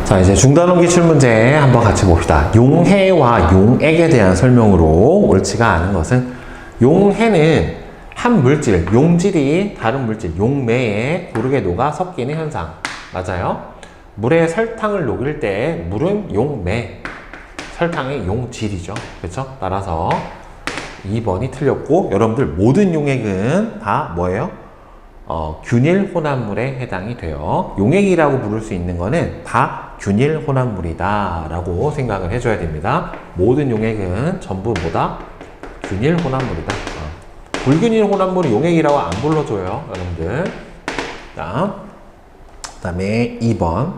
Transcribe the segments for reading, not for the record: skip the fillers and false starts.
자, 이제 중단원 기출 문제 한번 같이 봅시다. 용해와 용액에 대한 설명으로 옳지가 않은 것은, 용해는 한 물질, 용질이 다른 물질, 용매에 고르게 녹아 섞이는 현상. 맞아요? 물에 설탕을 녹일 때 물은 용매, 설탕의 용질이죠. 그렇죠? 따라서 2번이 틀렸고, 여러분들 모든 용액은 다 뭐예요? 균일 혼합물에 해당이 돼요. 용액이라고 부를 수 있는 거는 다 균일 혼합물이다 라고 생각을 해줘야 됩니다. 모든 용액은 전부 뭐다? 균일 혼합물이다. 불균일 혼합물은 용액이라고 안 불러줘요, 여러분들. 자, 그 다음에 2번.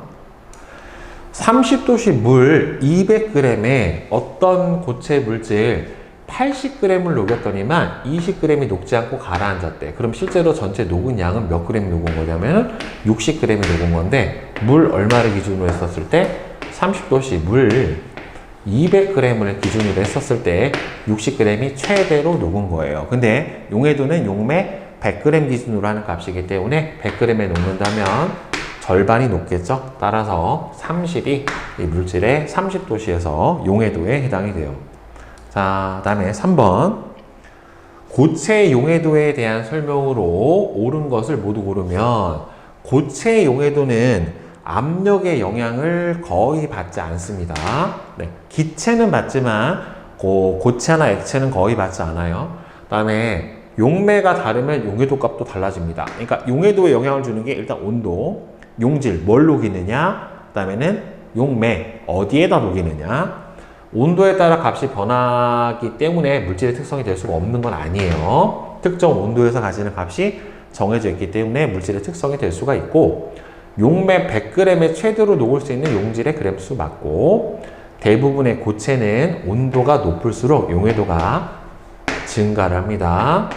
30도씨 물 200g에 어떤 고체 물질 80g을 녹였더니만 20g이 녹지 않고 가라앉았대. 그럼 실제로 전체 녹은 양은 몇 g이 녹은 거냐면 60g이 녹은 건데, 물 얼마를 기준으로 했었을 때 30도씨 물 200g을 기준으로 했었을 때 60g이 최대로 녹은 거예요. 근데 용해도는 용매 100g 기준으로 하는 값이기 때문에 100g에 녹는다면 절반이 녹겠죠. 따라서 30이 이 물질의 30도씨에서 용해도에 해당이 돼요. 자, 그 다음에 3번. 고체 용해도에 대한 설명으로 옳은 것을 모두 고르면, 고체 용해도는 압력의 영향을 거의 받지 않습니다. 네, 기체는 받지만 고체나 액체는 거의 받지 않아요. 그 다음에 용매가 다르면 용해도 값도 달라집니다. 그러니까 용해도에 영향을 주는 게 일단 온도, 용질, 뭘 녹이느냐, 그 다음에는 용매, 어디에다 녹이느냐. 온도에 따라 값이 변하기 때문에 물질의 특성이 될 수가 없는 건 아니에요. 특정 온도에서 가지는 값이 정해져 있기 때문에 물질의 특성이 될 수가 있고, 용매 100g에 최대로 녹을 수 있는 용질의 그램수 맞고, 대부분의 고체는 온도가 높을수록 용해도가 증가를 합니다.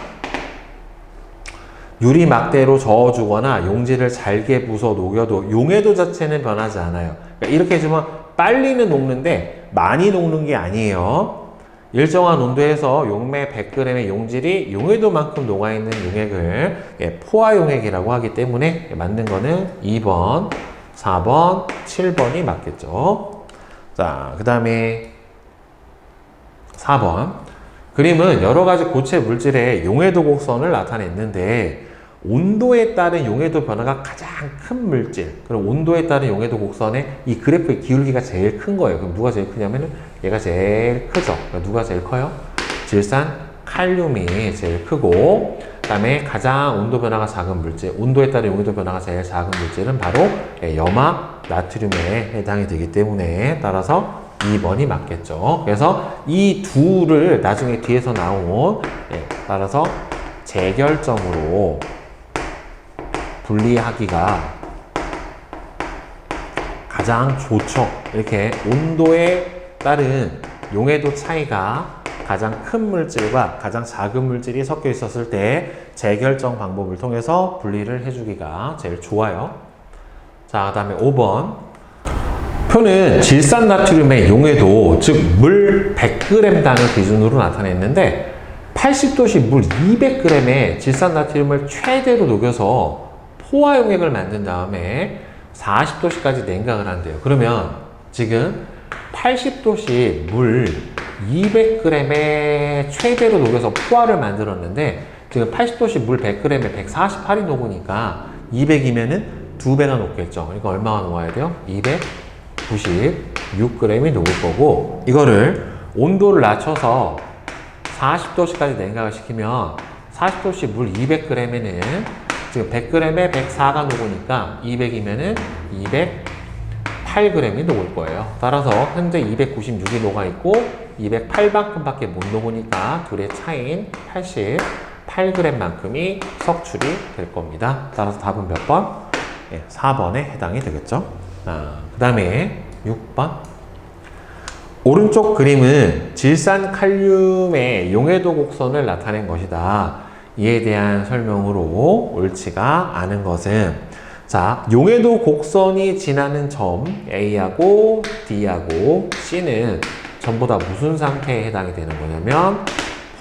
유리 막대로 저어주거나 용질을 잘게 부숴 녹여도 용해도 자체는 변하지 않아요. 그러니까 이렇게 해주면 빨리는 녹는데 많이 녹는 게 아니에요. 일정한 온도에서 용매 100g의 용질이 용해도만큼 녹아있는 용액을 포화용액이라고 하기 때문에 맞는 거는 2번, 4번, 7번이 맞겠죠. 자, 그 다음에 4번. 그림은 여러 가지 고체 물질의 용해도 곡선을 나타냈는데, 온도에 따른 용해도 변화가 가장 큰 물질, 그럼 온도에 따른 용해도 곡선의 이 그래프의 기울기가 제일 큰 거예요. 그럼 누가 제일 크냐면은 얘가 제일 크죠. 그러니까 누가 제일 커요? 질산 칼륨이 제일 크고, 그 다음에 가장 온도 변화가 작은 물질, 온도에 따른 용해도 변화가 제일 작은 물질은 바로 염화 나트륨에 해당이 되기 때문에 따라서 2번이 맞겠죠. 그래서 이 둘을 나중에 뒤에서 나온, 따라서 재결점으로 분리하기가 가장 좋죠. 이렇게 온도에 따른 용해도 차이가 가장 큰 물질과 가장 작은 물질이 섞여 있었을 때 재결정 방법을 통해서 분리를 해주기가 제일 좋아요. 자, 그 다음에 5번. 표는 질산나트륨의 용해도, 즉 물 100g당을 기준으로 나타냈는데, 80도씨 물 200g에 질산나트륨을 최대로 녹여서 포화용액을 만든 다음에 40도씨까지 냉각을 한대요. 그러면 지금 80도씨 물 200g에 최대로 녹여서 포화를 만들었는데, 지금 80도씨 물 100g에 148이 녹으니까 200이면은 2배가 녹겠죠. 그러니까 얼마가 녹아야 돼요? 296g이 녹을 거고, 이거를 온도를 낮춰서 40도씨까지 냉각을 시키면 40도씨 물 200g에는 지금 100g에 104가 녹으니까 200이면은 208g이 녹을 거예요. 따라서 현재 296이 녹아 있고 208만큼밖에 못 녹으니까 둘의 차이인 88g만큼이 석출이 될 겁니다. 따라서 답은 몇 번? 4번에 해당이 되겠죠. 그 다음에 6번. 오른쪽 그림은 질산칼륨의 용해도 곡선을 나타낸 것이다. 이에 대한 설명으로 옳지가 않은 것은, 자, 용해도 곡선이 지나는 점 A하고 D하고 C는 전부 다 무슨 상태에 해당이 되는 거냐면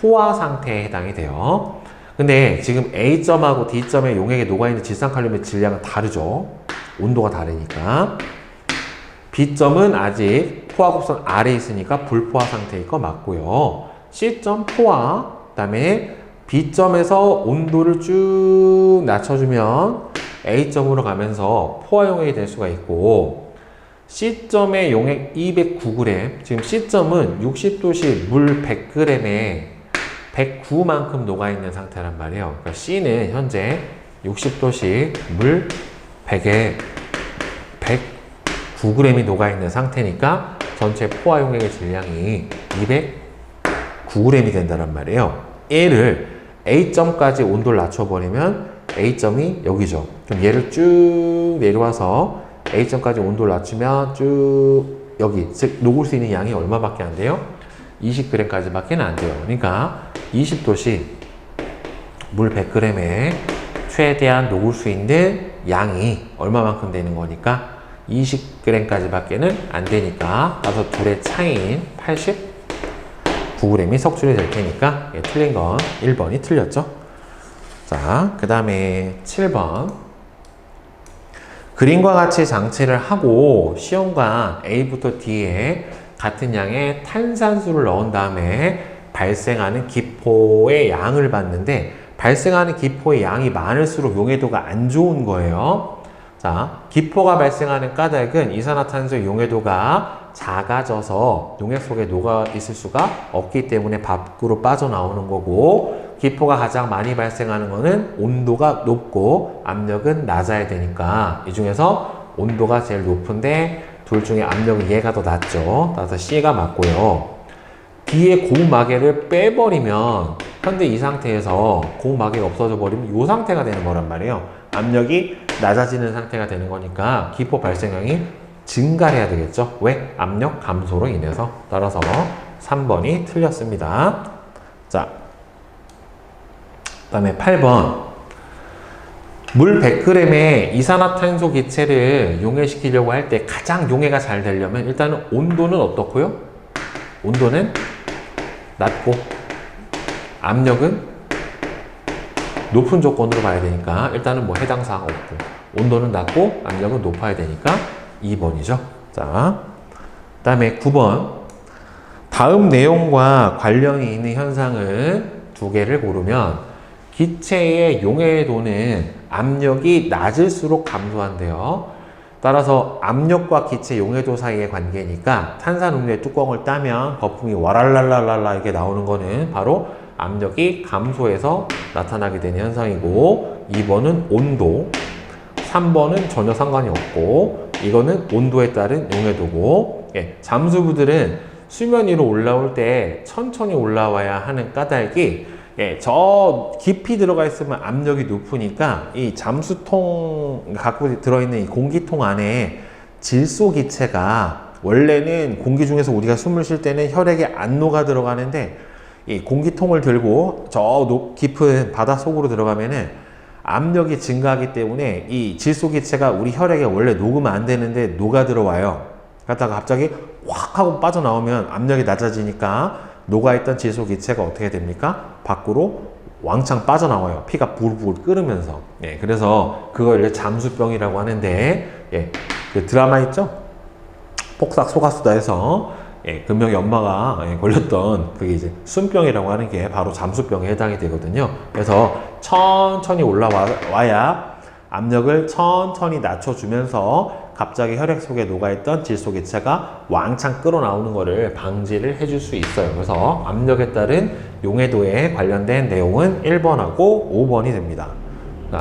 포화 상태에 해당이 돼요. 근데 지금 A점하고 D점의 용액에 녹아있는 질산칼륨의 질량은 다르죠. 온도가 다르니까. B점은 아직 포화 곡선 아래에 있으니까 불포화 상태일 거 맞고요. C점 포화, 그 다음에 B점에서 온도를 쭉 낮춰주면 A점으로 가면서 포화 용액이 될 수가 있고, C점의 용액 209g, 지금 C점은 60도씨 물 100g에 109만큼 녹아있는 상태란 말이에요. 그러니까 C는 현재 60도씨 물 100에 109g이 녹아있는 상태니까 전체 포화 용액의 질량이 209g이 된다는 말이에요. 얘를 A점까지 온도를 낮춰버리면 A점이 여기죠. 그럼 얘를 쭉 내려와서 A점까지 온도를 낮추면 쭉 여기, 즉 녹을 수 있는 양이 얼마밖에 안 돼요? 20g까지밖에 안 돼요. 그러니까 20도씨 물 100g에 최대한 녹을 수 있는 양이 얼마만큼 되는 거니까 20g까지밖에는 안 되니까, 따라서 둘의 차이인 89g이 석출이 될 테니까 틀린 건 1번이 틀렸죠. 자, 그 다음에 7번. 그림과 같이 장치를 하고 시험관 A부터 D에 같은 양의 탄산수를 넣은 다음에 발생하는 기포의 양을 봤는데, 발생하는 기포의 양이 많을수록 용해도가 안 좋은 거예요. 자, 기포가 발생하는 까닭은 이산화탄소의 용해도가 작아져서 용액 속에 녹아 있을 수가 없기 때문에 밖으로 빠져나오는 거고, 기포가 가장 많이 발생하는 거는 온도가 높고 압력은 낮아야 되니까 이 중에서 온도가 제일 높은데 둘 중에 압력은 얘가 더 낮죠. 따라서 C가 맞고요. D의 고마개를 빼버리면, 현재 이 상태에서 고마개가 없어져 버리면 이 상태가 되는 거란 말이에요. 압력이 낮아지는 상태가 되는 거니까 기포 발생량이 증가해야 되겠죠. 왜? 압력 감소로 인해서. 따라서 3번이 틀렸습니다. 자, 그 다음에 8번. 물 100g의 이산화탄소 기체를 용해시키려고 할 때 가장 용해가 잘 되려면 일단은 온도는 어떻고요? 온도는 낮고 압력은 높은 조건으로 봐야 되니까 일단은 뭐 해당 사항 없고, 온도는 낮고 압력은 높아야 되니까 2번이죠. 자, 그 다음에 9번. 다음 내용과 관련이 있는 현상을 두 개를 고르면 기체의 용해도는 압력이 낮을수록 감소한대요. 따라서 압력과 기체 용해도 사이의 관계니까 탄산음료의 뚜껑을 따면 거품이 와랄랄랄랄라 이게 나오는 거는 바로 압력이 감소해서 나타나게 되는 현상이고, 2번은 온도, 3번은 전혀 상관이 없고, 이거는 온도에 따른 용해도고, 잠수부들은 수면 위로 올라올 때 천천히 올라와야 하는 까닭이, 저 깊이 들어가 있으면 압력이 높으니까 이 잠수통 갖고 들어있는 이 공기통 안에 질소 기체가, 원래는 공기 중에서 우리가 숨을 쉴 때는 혈액에 안 녹아 들어가는데 이 공기통을 들고 저 깊은 바다 속으로 들어가면은 압력이 증가하기 때문에 이 질소 기체가 우리 혈액에 원래 녹으면 안 되는데 녹아 들어와요. 그러다가 갑자기 확 하고 빠져나오면 압력이 낮아지니까 녹아있던 질소 기체가 어떻게 됩니까? 밖으로 왕창 빠져나와요. 피가 부글부글 끓으면서. 그래서 그걸 잠수병이라고 하는데, 그 드라마 있죠? 폭삭 속았수다에서 금명이 엄마가 걸렸던 그게 이제 숨병이라고 하는 게 바로 잠수병에 해당이 되거든요. 그래서 천천히 올라와야 압력을 천천히 낮춰주면서 갑자기 혈액 속에 녹아있던 질소 기체가 왕창 끌어나오는 것을 방지를 해줄 수 있어요. 그래서 압력에 따른 용해도에 관련된 내용은 1번하고 5번이 됩니다. 그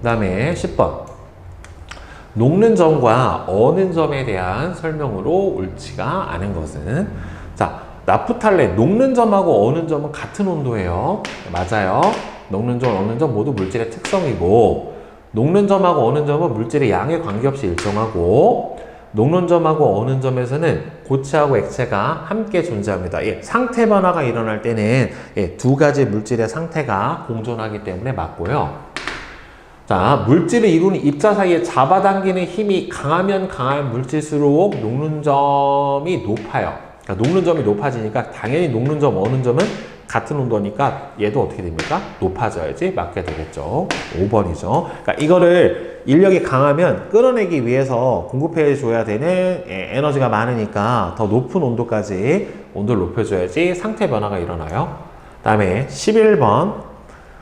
다음에 10번. 녹는 점과 어는 점에 대한 설명으로 옳지가 않은 것은, 자, 나프탈렌, 녹는 점하고 어는 점은 같은 온도예요. 맞아요. 녹는 점, 어는 점 모두 물질의 특성이고, 녹는 점하고 어는 점은 물질의 양에 관계없이 일정하고, 녹는 점하고 어는 점에서는 고체하고 액체가 함께 존재합니다. 상태 변화가 일어날 때는 두 가지 물질의 상태가 공존하기 때문에 맞고요. 자, 물질을 이루는 입자 사이에 잡아당기는 힘이 강하면 강한 물질수록 녹는 점이 높아요. 그러니까 녹는 점이 높아지니까 당연히 녹는 점, 어는 점은 같은 온도니까 얘도 어떻게 됩니까? 높아져야지 맞게 되겠죠. 5번이죠. 그러니까 이거를 인력이 강하면 끌어내기 위해서 공급해 줘야 되는 에너지가 많으니까 더 높은 온도까지 온도를 높여줘야지 상태 변화가 일어나요. 그 다음에 11번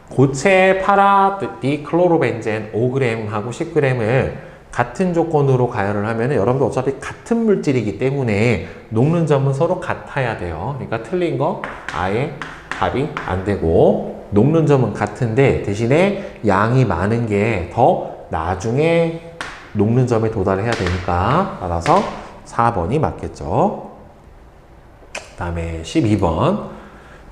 고체 파라디클로로벤젠 5g하고 10g을 같은 조건으로 가열을 하면 여러분들 어차피 같은 물질이기 때문에 녹는 점은 서로 같아야 돼요. 그러니까 틀린 거 아예 답이 안 되고, 녹는 점은 같은데 대신에 양이 많은 게 더 나중에 녹는 점에 도달해야 되니까 따라서 4번이 맞겠죠. 그 다음에 12번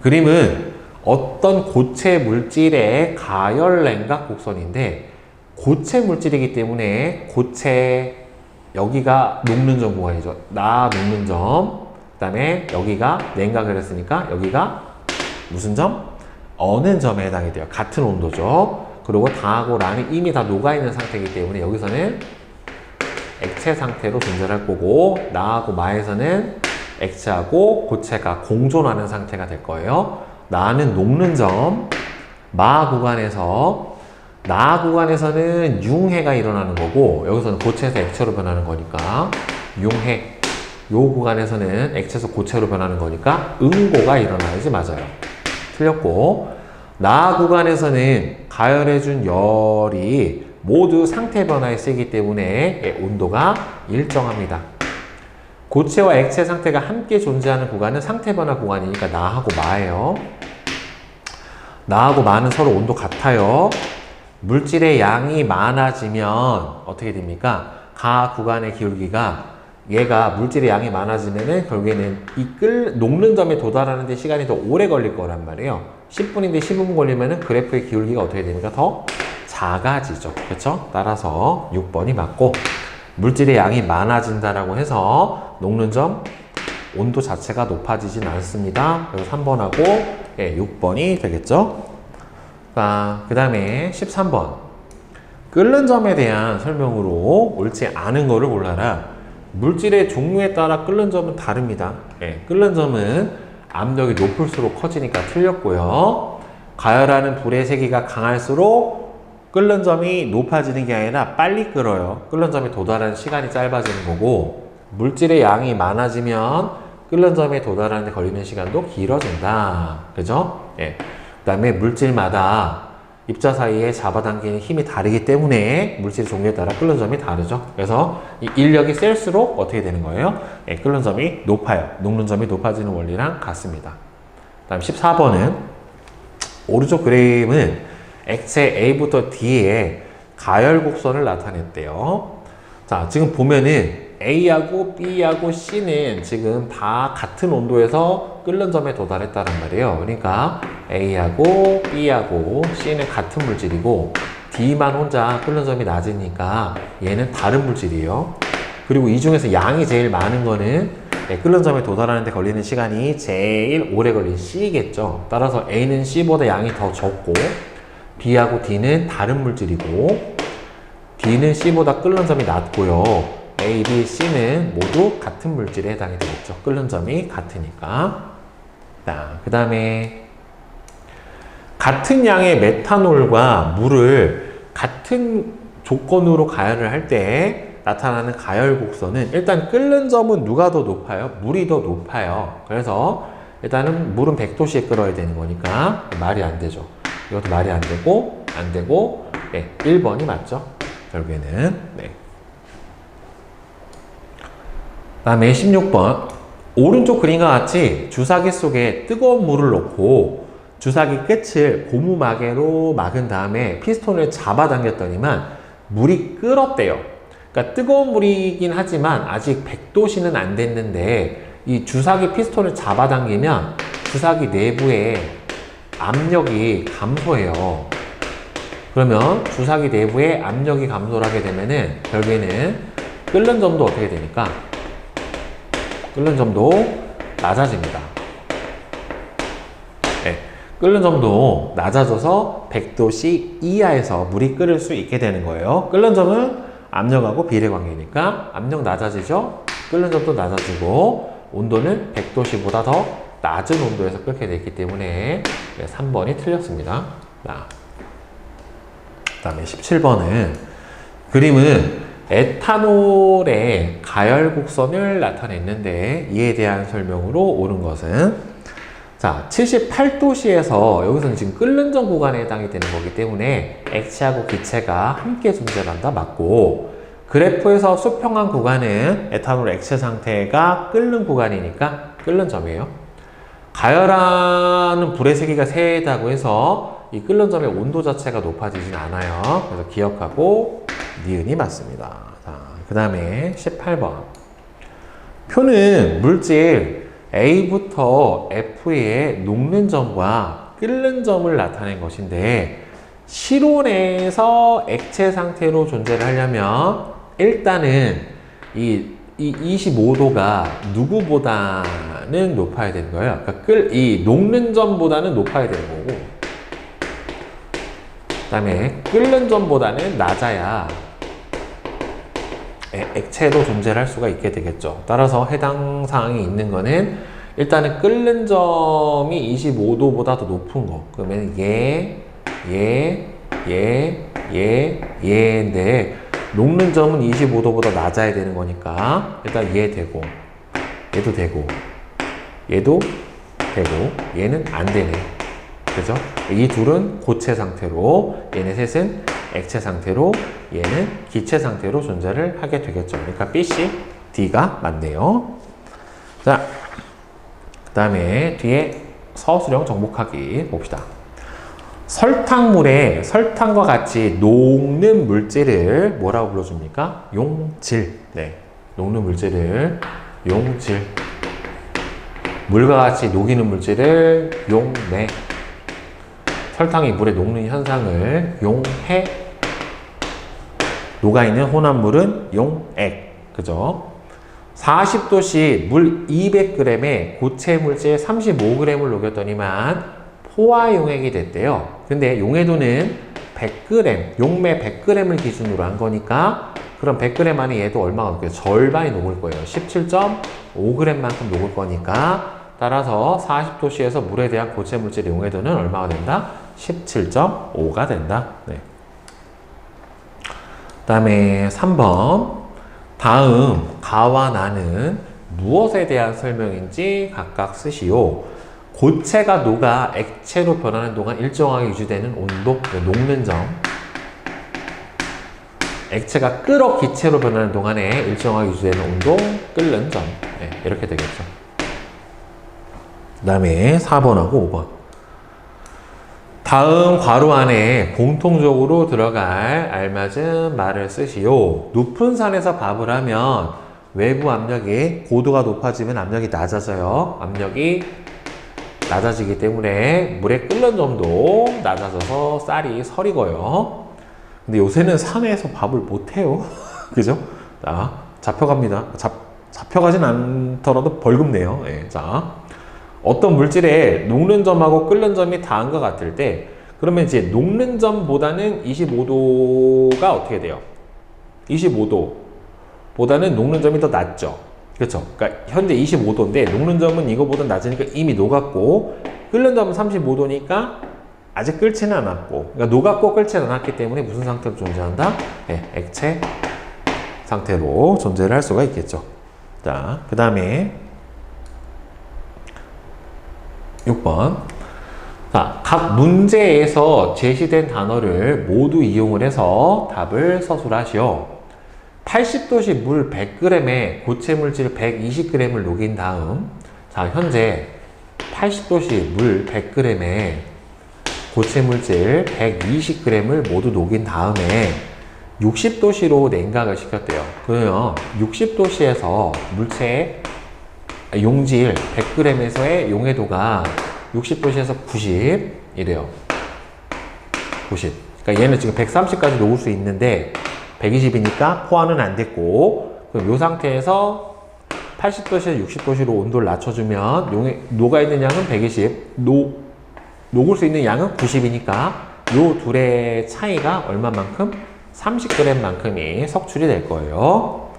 그림은 어떤 고체 물질의 가열 냉각 곡선인데, 고체 물질이기 때문에 고체 여기가 녹는 점 구간이죠. 녹는 점. 그 다음에 여기가 냉각을 했으니까 여기가 무슨 점? 어는 점에 해당이 돼요. 같은 온도죠. 그리고 다하고 라는 이미 다 녹아있는 상태이기 때문에 여기서는 액체 상태로 존재할 거고, 나하고 마에서는 액체하고 고체가 공존하는 상태가 될 거예요. 나는 녹는 점, 마 구간에서는 융해가 일어나는 거고, 여기서는 고체에서 액체로 변하는 거니까 융해. 요 구간에서는 액체에서 고체로 변하는 거니까 응고가 일어나야지 맞아요. 틀렸고, 나 구간에서는 가열해준 열이 모두 상태 변화에 쓰이기 때문에 온도가 일정합니다. 고체와 액체 상태가 함께 존재하는 구간은 상태 변화 구간이니까 나하고 마예요. 나하고 마는 서로 온도 같아요. 물질의 양이 많아지면 어떻게 됩니까? 가 구간의 기울기가, 얘가 물질의 양이 많아지면은 결국에는 녹는 점에 도달하는 데 시간이 더 오래 걸릴 거란 말이에요. 10분인데 15분 걸리면은 그래프의 기울기가 어떻게 됩니까? 더 작아지죠. 그렇죠? 따라서 6번이 맞고, 물질의 양이 많아진다라고 해서 녹는 점 온도 자체가 높아지진 않습니다. 그래서 3번하고 6번이 되겠죠. 그 다음에 13번 끓는 점에 대한 설명으로 옳지 않은 거를 골라라. 물질의 종류에 따라 끓는 점은 다릅니다. 끓는 점은 압력이 높을수록 커지니까 틀렸고요. 가열하는 불의 세기가 강할수록 끓는 점이 높아지는 게 아니라 빨리 끓어요. 끓는 점에 도달하는 시간이 짧아지는 거고, 물질의 양이 많아지면 끓는 점에 도달하는 데 걸리는 시간도 길어진다. 그죠? 그 다음에 물질마다 입자 사이에 잡아당기는 힘이 다르기 때문에 물질의 종류에 따라 끓는 점이 다르죠. 그래서 이 인력이 셀수록 어떻게 되는 거예요? 끓는 점이 높아요. 녹는 점이 높아지는 원리랑 같습니다. 다음 14번은 오른쪽 그림은 액체 A부터 D에 가열 곡선을 나타냈대요. 자, 지금 보면은 A하고 B하고 C는 지금 다 같은 온도에서 끓는 점에 도달했다는 말이에요. 그러니까 A하고 B하고 C는 같은 물질이고, D만 혼자 끓는 점이 낮으니까 얘는 다른 물질이에요. 그리고 이 중에서 양이 제일 많은 거는 끓는 점에 도달하는 데 걸리는 시간이 제일 오래 걸린 C겠죠. 따라서 A는 C보다 양이 더 적고, B하고 D는 다른 물질이고, D는 C보다 끓는 점이 낮고요. A, B, C는 모두 같은 물질에 해당이 되겠죠. 끓는 점이 같으니까. 그 다음에 같은 양의 메탄올과 물을 같은 조건으로 가열을 할 때 나타나는 가열 곡선은, 일단 끓는 점은 누가 더 높아요? 물이 더 높아요. 그래서 일단은 물은 100도씨에 끓어야 되는 거니까 말이 안 되죠. 이것도 말이 안 되고 1번이 맞죠. 결국에는. 그 다음에 16번 오른쪽 그림과 같이 주사기 속에 뜨거운 물을 넣고 주사기 끝을 고무마개로 막은 다음에 피스톤을 잡아당겼더니만 물이 끓었대요. 그러니까 뜨거운 물이긴 하지만 아직 100도씨는 안 됐는데, 이 주사기 피스톤을 잡아당기면 주사기 내부에 압력이 감소해요. 그러면 주사기 내부에 압력이 감소를 하게 되면은 결국에는 끓는 점도 어떻게 되니까? 끓는 점도 낮아집니다. 끓는 점도 낮아져서 100도씨 이하에서 물이 끓을 수 있게 되는 거예요. 끓는 점은 압력하고 비례 관계니까 압력 낮아지죠? 끓는 점도 낮아지고 온도는 100도씨보다 더 낮은 온도에서 끓게 됐기 때문에 3번이 틀렸습니다. 그 다음에 17번은 그림은 에탄올의 가열 곡선을 나타냈는데 이에 대한 설명으로 옳은 것은 자, 78도씨에서 여기서는 지금 끓는 전 구간에 해당이 되는 거기 때문에 액체하고 기체가 함께 존재한다 맞고 그래프에서 수평한 구간은 에탄올 액체 상태가 끓는 구간이니까 끓는 점이에요. 가열하는 불의 세기가 세다고 해서 이 끓는 점의 온도 자체가 높아지진 않아요. 그래서 기억하고 니은이 맞습니다. 그 다음에 18번 표는 물질 A부터 F의 녹는 점과 끓는 점을 나타낸 것인데 실온에서 액체 상태로 존재를 하려면 일단은 이 25도가 누구보다는 높아야 되는 거예요. 그러니까 이 녹는 점보다는 높아야 되는 거고 그 다음에 끓는 점보다는 낮아야 액체도 존재를 할 수가 있게 되겠죠. 따라서 해당 사항이 있는 거는 일단은 끓는 점이 25도보다 더 높은 거. 그러면 얘인데 녹는 점은 25도보다 낮아야 되는 거니까 일단 얘 되고 얘도 되고 얘도 되고 얘는 안 되네. 그죠? 이 둘은 고체 상태로 얘네 셋은 액체 상태로 얘는 기체 상태로 존재를 하게 되겠죠. 그러니까 B, C, D가 맞네요. 자, 그 다음에 뒤에 서술형 정복하기 봅시다. 설탕물에 설탕과 같이 녹는 물질을 뭐라고 불러줍니까? 용질. 네, 녹는 물질을 용질. 물과 같이 녹이는 물질을 용매. 설탕이 물에 녹는 현상을 용해. 녹아있는 혼합물은 용액. 그죠? 40도씨 물 200g에 고체 물질 35g을 녹였더니만 포화 용액이 됐대요. 근데 용해도는 100g, 용매 100g을 기준으로 한 거니까 그럼 100g 안에 얘도 얼마가 녹여요? 절반이 녹을 거예요. 17.5g만큼 녹을 거니까 따라서 40도씨에서 물에 대한 고체 물질의 용해도는 얼마가 된다? 17.5가 된다. 네. 그 다음에 3번 다음 가와 나는 무엇에 대한 설명인지 각각 쓰시오. 고체가 녹아 액체로 변하는 동안 일정하게 유지되는 온도, 녹는 점. 액체가 끓어 기체로 변하는 동안에 일정하게 유지되는 온도, 끓는 점. 네, 이렇게 되겠죠. 그 다음에 4번하고 5번. 다음 괄호 안에 공통적으로 들어갈 알맞은 말을 쓰시오. 높은 산에서 밥을 하면 외부 압력이 고도가 높아지면 압력이 낮아져요. 압력이 낮아지기 때문에 물의 끓는 점도 낮아져서 쌀이 설익어요. 근데 요새는 산에서 밥을 못해요. 그죠? 자, 잡혀갑니다. 잡혀가진 않더라도 벌금 내요. 네, 자. 어떤 물질에 녹는 점하고 끓는 점이 다한 것 같을 때 그러면 이제 녹는 점보다는 25도가 어떻게 돼요? 25도보다는 녹는 점이 더 낮죠. 그렇죠? 그러니까 현재 25도인데 녹는 점은 이거보다 낮으니까 이미 녹았고 끓는 점은 35도니까 아직 끓지는 않았고 그러니까 녹았고 끓지는 않았기 때문에 무슨 상태로 존재한다? 네, 액체 상태로 존재를 할 수가 있겠죠. 자, 그 다음에 6번. 자, 각 문제에서 제시된 단어를 모두 이용을 해서 답을 서술하시오. 80도씨 물 100g에 고체 물질 120g을 녹인 다음 자, 현재 80도씨 물 100g에 고체 물질 120g을 모두 녹인 다음에 60도씨로 냉각을 시켰대요. 그러면 60도씨에서 물체의 용질 100g에서의 용해도가 60도씨에서 90이래요. 90. 그러니까 얘는 지금 130까지 녹을 수 있는데 120이니까 포화는 안 됐고 그럼 이 상태에서 80도씨에서 60도씨로 온도를 낮춰주면 녹아있는 양은 120, 녹을 수 있는 양은 90이니까 이 둘의 차이가 얼마만큼? 30g만큼이 석출이 될 거예요.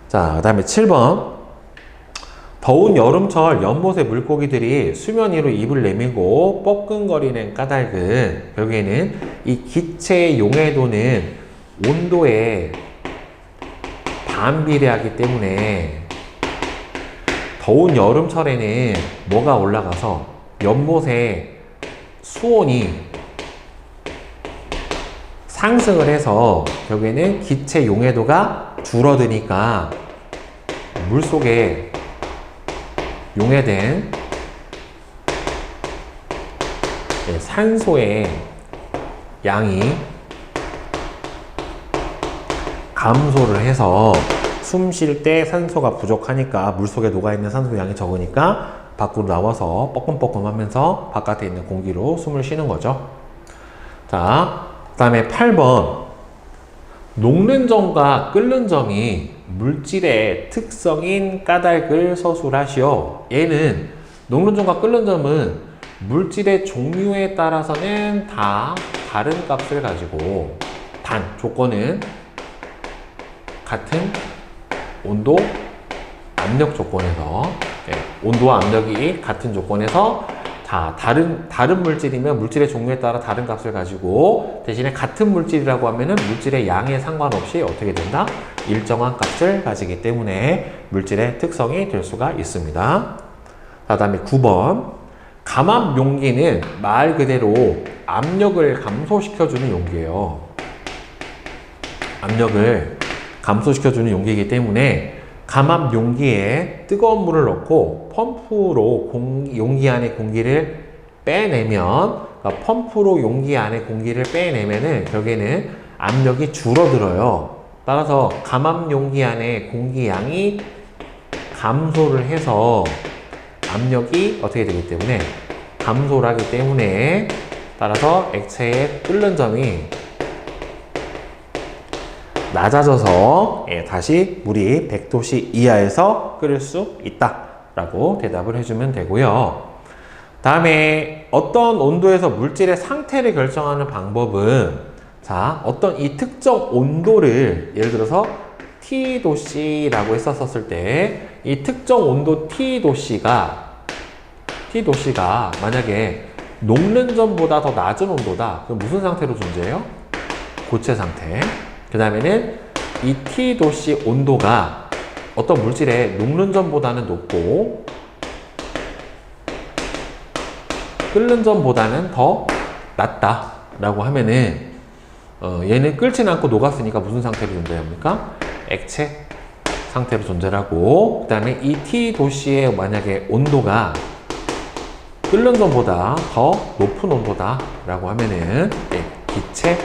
자, 그 다음에 7번. 더운 여름철 연못의 물고기들이 수면 위로 입을 내밀고 뻐끔거리는 까닭은 결국에는 이 기체의 용해도는 온도에 반비례하기 때문에 더운 여름철에는 뭐가 올라가서 연못의 수온이 상승을 해서 결국에는 기체 용해도가 줄어드니까 물속에 용해된 산소의 양이 감소를 해서 숨 쉴 때 산소가 부족하니까 물속에 녹아있는 산소 양이 적으니까 밖으로 나와서 뻐끔뻐끔 하면서 바깥에 있는 공기로 숨을 쉬는 거죠. 자, 그 다음에 8번. 녹는 점과 끓는 점이 물질의 특성인 까닭을 서술하시오. 얘는 녹는 점과 끓는 점은 물질의 종류에 따라서는 다 다른 값을 가지고 단 조건은 같은 온도, 압력 조건에서 온도와 압력이 같은 조건에서 다 다른 물질이면 물질의 종류에 따라 다른 값을 가지고 대신에 같은 물질이라고 하면은 물질의 양에 상관없이 어떻게 된다? 일정한 값을 가지기 때문에 물질의 특성이 될 수가 있습니다. 그 다음에 9번. 감압 용기는 말 그대로 압력을 감소시켜주는 용기예요. 압력을 감소시켜주는 용기이기 때문에 감압 용기에 뜨거운 물을 넣고 펌프로 용기 안에 공기를 빼내면, 그러니까 펌프로 용기 안에 공기를 빼내면은 결국에는 압력이 줄어들어요. 따라서 감압 용기 안에 공기 양이 감소를 해서 압력이 어떻게 되기 때문에 감소를 하기 때문에 따라서 액체의 끓는 점이 낮아져서 다시 물이 100도씨 이하에서 끓을 수 있다 라고 대답을 해주면 되고요. 다음에 어떤 온도에서 물질의 상태를 결정하는 방법은, 자, 어떤 이 특정 온도를 예를 들어서 T도씨라고 했었을 때 이 특정 온도 T도씨가 만약에 녹는 점보다 더 낮은 온도다. 그럼 무슨 상태로 존재해요? 고체 상태. 그 다음에는 이 T도씨 온도가 어떤 물질의 녹는 점보다는 높고 끓는 점보다는 더 낮다 라고 하면은 얘는 끓진 않고 녹았으니까 무슨 상태로 존재합니까? 액체 상태로 존재하고, 그 다음에 이 T도씨의 만약에 온도가 끓는 점보다 더 높은 온도다 라고 하면은 기체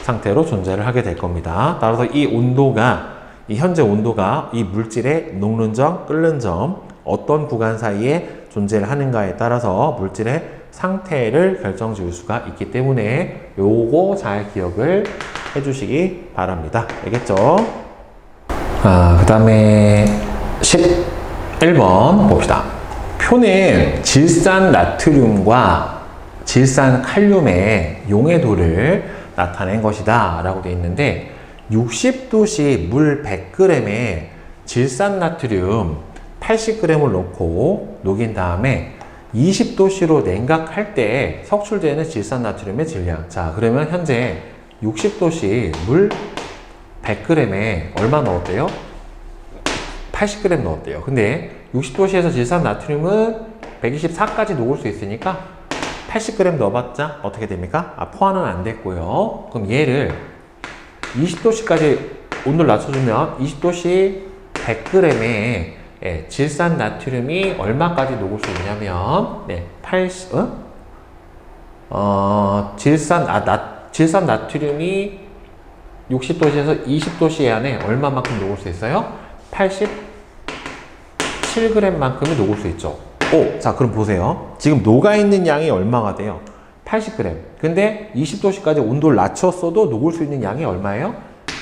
상태로 존재를 하게 될 겁니다. 따라서 이 온도가, 이 현재 온도가 이 물질의 녹는 점, 끓는 점 어떤 구간 사이에 존재를 하는가에 따라서 물질의 상태를 결정 지을 수가 있기 때문에 요거 잘 기억을 해주시기 바랍니다. 알겠죠? 그 다음에 11번 봅시다. 표는 질산 나트륨과 질산 칼륨의 용해도를 나타낸 것이다 라고 되어 있는데, 60도씨 물 100g에 질산 나트륨 80g을 넣고 녹인 다음에 20도씨로 냉각할 때 석출되는 질산 나트륨의 질량. 자, 그러면 현재 60도씨 물 100g에 얼마 넣었대요? 80g 넣었대요. 근데 60도씨에서 질산 나트륨은 124까지 녹을 수 있으니까 80g 넣어봤자 어떻게 됩니까? 포화는 안 됐고요. 그럼 얘를 20도씨까지 온도를 낮춰주면 20도씨 100g에 질산 나트륨이 얼마까지 녹을 수 있냐면, 질산 나트륨이 60도씨에서 20도씨 안에 얼마만큼 녹을 수 있어요? 87g만큼이 녹을 수 있죠. 자, 그럼 보세요. 지금 녹아있는 양이 얼마가 돼요? 80g. 근데 20도씨까지 온도를 낮췄어도 녹을 수 있는 양이 얼마예요?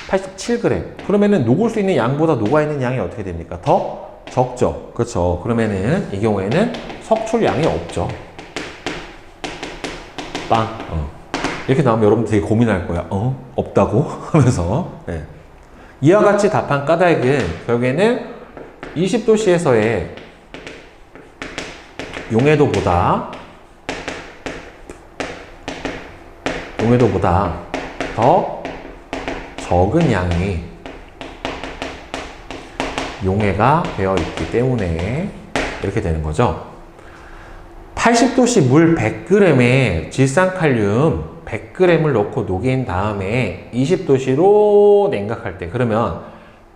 87g. 그러면은 녹을 수 있는 양보다 녹아있는 양이 어떻게 됩니까? 더 적죠. 그렇죠. 그러면은 이 경우에는 석출량이 없죠. 빵. 이렇게 나오면 여러분들 되게 고민할 거야. 없다고? 하면서. 이와 같이 답한 까닭은 결국에는 20도씨에서의 용해도보다 더 적은 양이 용해가 되어 있기 때문에 이렇게 되는 거죠. 80도씨 물 100g에 질산칼륨 100g을 넣고 녹인 다음에 20도씨로 냉각할 때, 그러면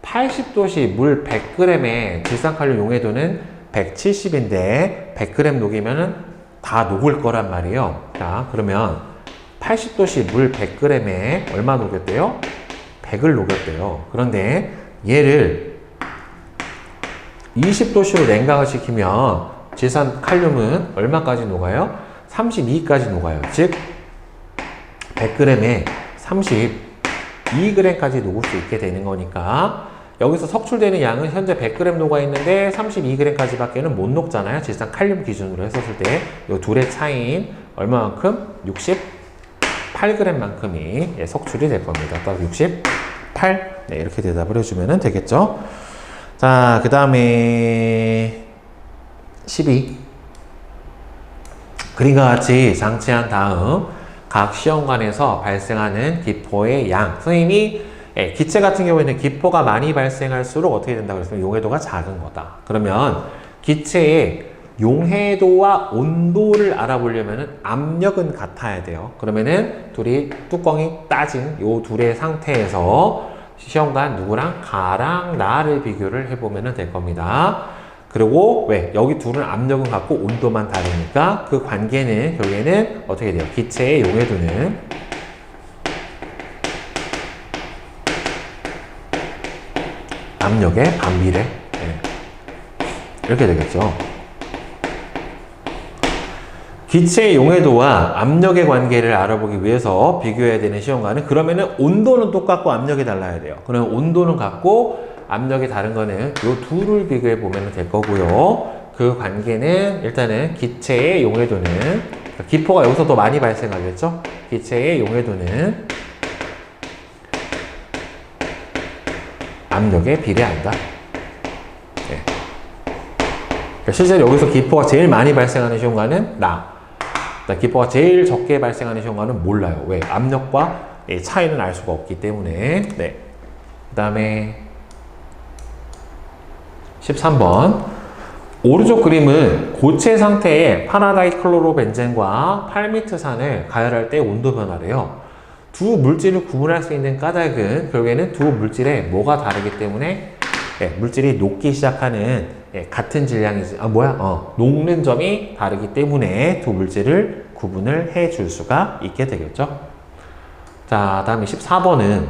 80도씨 물 100g의 질산칼륨 용해도는 170인데 100g 녹이면 다 녹을 거란 말이에요. 자, 그러면 80도씨 물 100g에 얼마 녹였대요? 100을 녹였대요. 그런데 얘를 20도씨로 냉각을 시키면 질산칼륨은 얼마까지 녹아요? 32까지 녹아요. 즉 100g에 32g까지 녹을 수 있게 되는 거니까 여기서 석출되는 양은 현재 100g 녹아 있는데 32g까지 밖에는 못 녹잖아요. 질산칼륨 기준으로 했었을 때 이 둘의 차이인 얼마만큼? 68g만큼이 석출이 될 겁니다. 딱 68. 네, 이렇게 대답을 해주면 되겠죠. 자, 그 다음에 12. 그림과 같이 장치한 다음 각 시험관에서 발생하는 기포의 양. 선생님이 기체 같은 경우에는 기포가 많이 발생할수록 어떻게 된다고 그랬으면 용해도가 작은 거다. 그러면 기체의 용해도와 온도를 알아보려면 압력은 같아야 돼요. 그러면은 둘이 뚜껑이 따진 요 둘의 상태에서 시험관 누구랑 가랑 나를 비교를 해보면 될 겁니다. 그리고 왜? 여기 둘은 압력은 같고 온도만 다르니까 그 관계는 결국에는 어떻게 돼요? 기체의 용해도는 압력의 반비례. 네. 이렇게 되겠죠. 기체의 용해도와 압력의 관계를 알아보기 위해서 비교해야 되는 시험관은 그러면은 온도는 똑같고 압력이 달라야 돼요. 그러면 온도는 같고 압력이 다른 거는 이 둘을 비교해 보면 될 거고요. 그 관계는 일단은 기체의 용해도는 기포가 여기서 더 많이 발생하겠죠? 기체의 용해도는 압력에 비례한다. 네. 그러니까 실제로 여기서 기포가 제일 많이 발생하는 시험관은 기포가 제일 적게 발생하는 시험관은 몰라요. 왜? 압력과 차이는 알 수가 없기 때문에. 네. 그 다음에 13번. 오른쪽 그림은 고체 상태의 파라다이클로로벤젠과 팔미트산을 가열할 때 온도 변화래요. 두 물질을 구분할 수 있는 까닭은 결국에는 두 물질의 뭐가 다르기 때문에 물질이 녹기 시작하는 같은 질량이지 녹는 점이 다르기 때문에 두 물질을 구분을 해 줄 수가 있게 되겠죠. 자, 다음에 14번은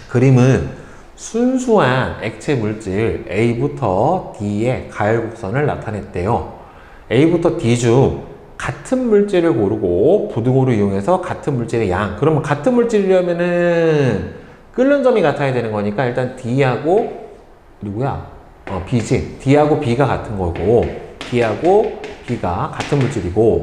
그림은 순수한 액체 물질 A부터 D의 가열 곡선을 나타냈대요. A부터 D 중 같은 물질을 고르고 부등호를 이용해서 같은 물질의 양. 그러면 같은 물질이려면은 끓는 점이 같아야 되는 거니까 일단 D하고 누구야? B지. D하고 B가 같은 거고 D하고 B가 같은 물질이고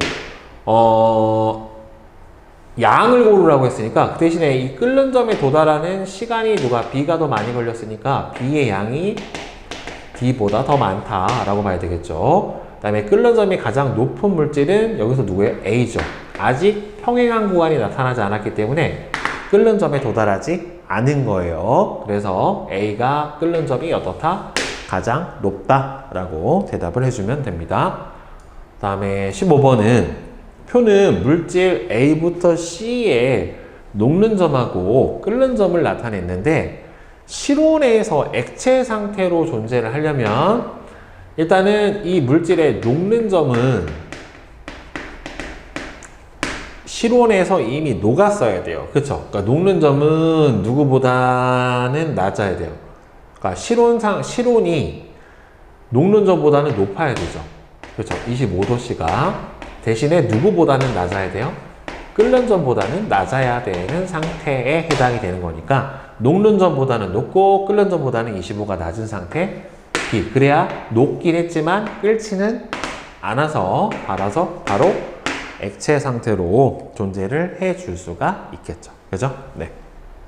양을 고르라고 했으니까 그 대신에 이 끓는 점에 도달하는 시간이 B가 더 많이 걸렸으니까 B의 양이 D보다 더 많다라고 봐야 되겠죠. 그 다음에 끓는 점이 가장 높은 물질은 여기서 누구예요? A죠. 아직 평행한 구간이 나타나지 않았기 때문에 끓는 점에 도달하지 않은 거예요. 그래서 A가 끓는 점이 어떻다? 가장 높다라고 대답을 해주면 됩니다. 그 다음에 15번은 표는 물질 A부터 C의 녹는 점하고 끓는 점을 나타냈는데 실온에서 액체 상태로 존재를 하려면 일단은 이 물질의 녹는 점은 실온에서 이미 녹았어야 돼요. 그쵸? 그러니까 녹는 점은 누구보다는 낮아야 돼요. 그러니까 실온이 녹는 점보다는 높아야 되죠. 그렇죠? 25도씨가 대신에 누구보다는 낮아야 돼요? 끓는 점보다는 낮아야 되는 상태에 해당이 되는 거니까 녹는 점보다는 높고 끓는 점보다는 25가 낮은 상태 B. 그래야 녹긴 했지만 끓지는 않아서 바로 액체 상태로 존재를 해줄 수가 있겠죠. 그죠? 네.